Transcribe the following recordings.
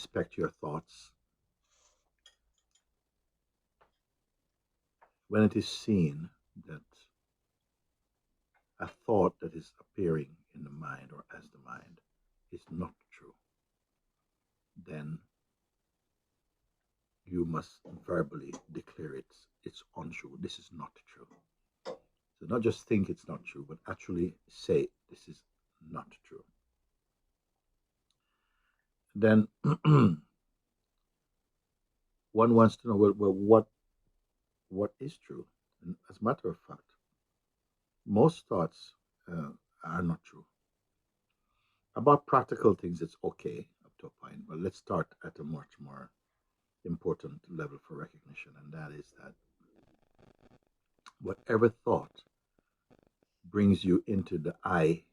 inspect your thoughts, when it is seen that a thought that is appearing in the mind or as the mind is not true, then you must verbally declare it's untrue. This is not true. So not just think it's not true, but actually say this is not true. Then one wants to know, well, what is true? And as a matter of fact, most thoughts are not true. About practical things, it's okay up to a point, but let's start at a much more important level for recognition, and that is that whatever thought brings you into the I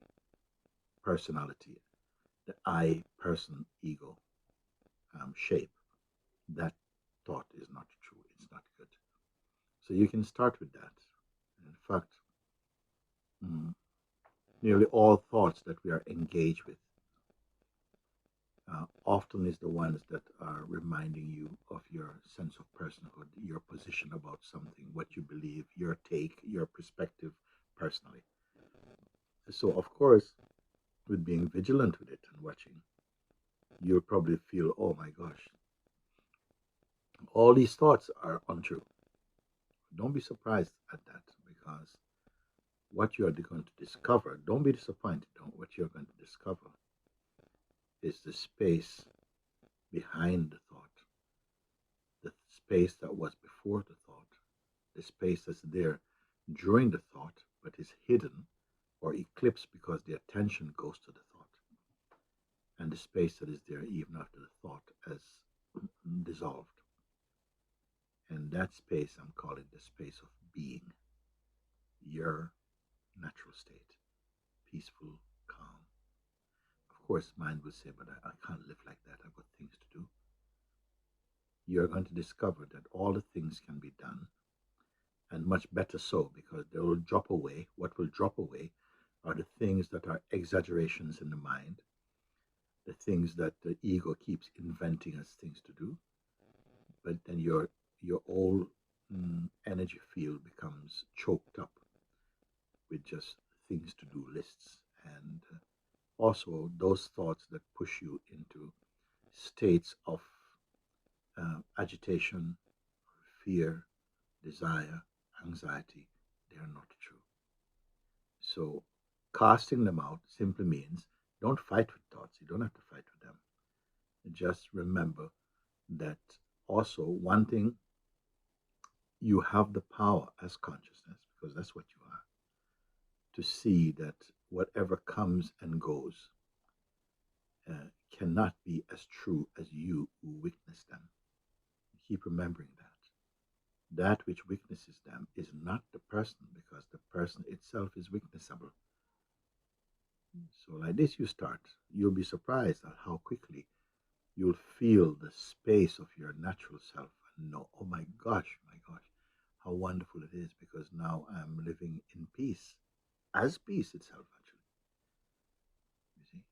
personality, the I person ego shape, that thought is not true. It's not good. So you can start with that. In fact, nearly all thoughts that we are engaged with often is the ones that are reminding you of your sense of personhood, your position about something, what you believe, your take, your perspective personally. So, of course, with being vigilant with it and watching, you'll probably feel, oh my gosh, all these thoughts are untrue. Don't be surprised at that, because what you are going to discover, don't be disappointed. What you're going to discover is the space behind the thought, the space that was before the thought, the space that's there during the thought but is hidden or eclipsed because the attention goes to the thought, and the space that is there even after the thought has dissolved. And that space, I'm calling the space of being, your natural state, peaceful, calm. Of course, mind will say, but I can't live like that. I've got things to do. You're going to discover that all the things can be done, and much better so, because they will drop away. What will drop away are the things that are exaggerations in the mind, the things that the ego keeps inventing as things to do. But then your whole energy field becomes choked up with just things to do lists, and also those thoughts that push you into states of agitation, fear, desire, anxiety. They are not true. So casting them out simply means don't fight with thoughts. You don't have to fight with them. Just remember that also one thing, you have the power as consciousness, because that's what you are, to see that whatever comes and goes cannot be as true as you who witness them. Keep remembering that. That which witnesses them is not the person, because the person itself is witnessable. So like this you start, you'll be surprised at how quickly you'll feel the space of your natural self and know, oh my gosh, how wonderful it is, because now I'm living in peace, as peace itself actually. You see?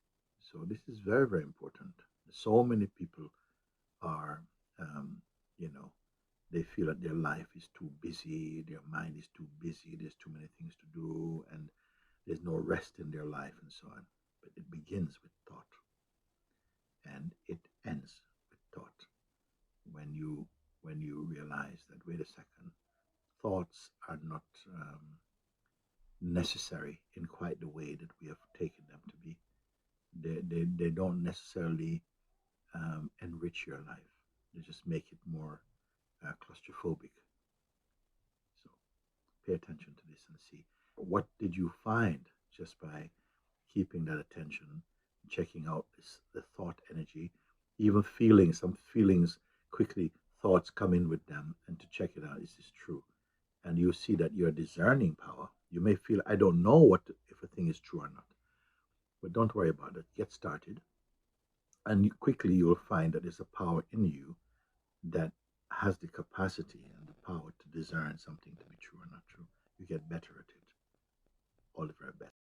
So this is very, very important. So many people are, you know, they feel that their life is too busy, their mind is too busy, there's too many things to do, and there's no rest in their life and so on. But it begins with thought, and it ends with thought. When you realize that, wait a second, thoughts are not necessary in quite the way that we have taken them to be. They don't necessarily enrich your life. They just make it more claustrophobic. So pay attention to this and see, what did you find just by keeping that attention, checking out the thought energy, even feeling some feelings quickly, thoughts come in with them, and to check it out, is this true? And you see that your discerning power, you may feel, I don't know if a thing is true or not, but don't worry about it. Get started, and quickly you will find that there's a power in you that has the capacity and the power to discern something to be true or not true. You get better at it. All the very best.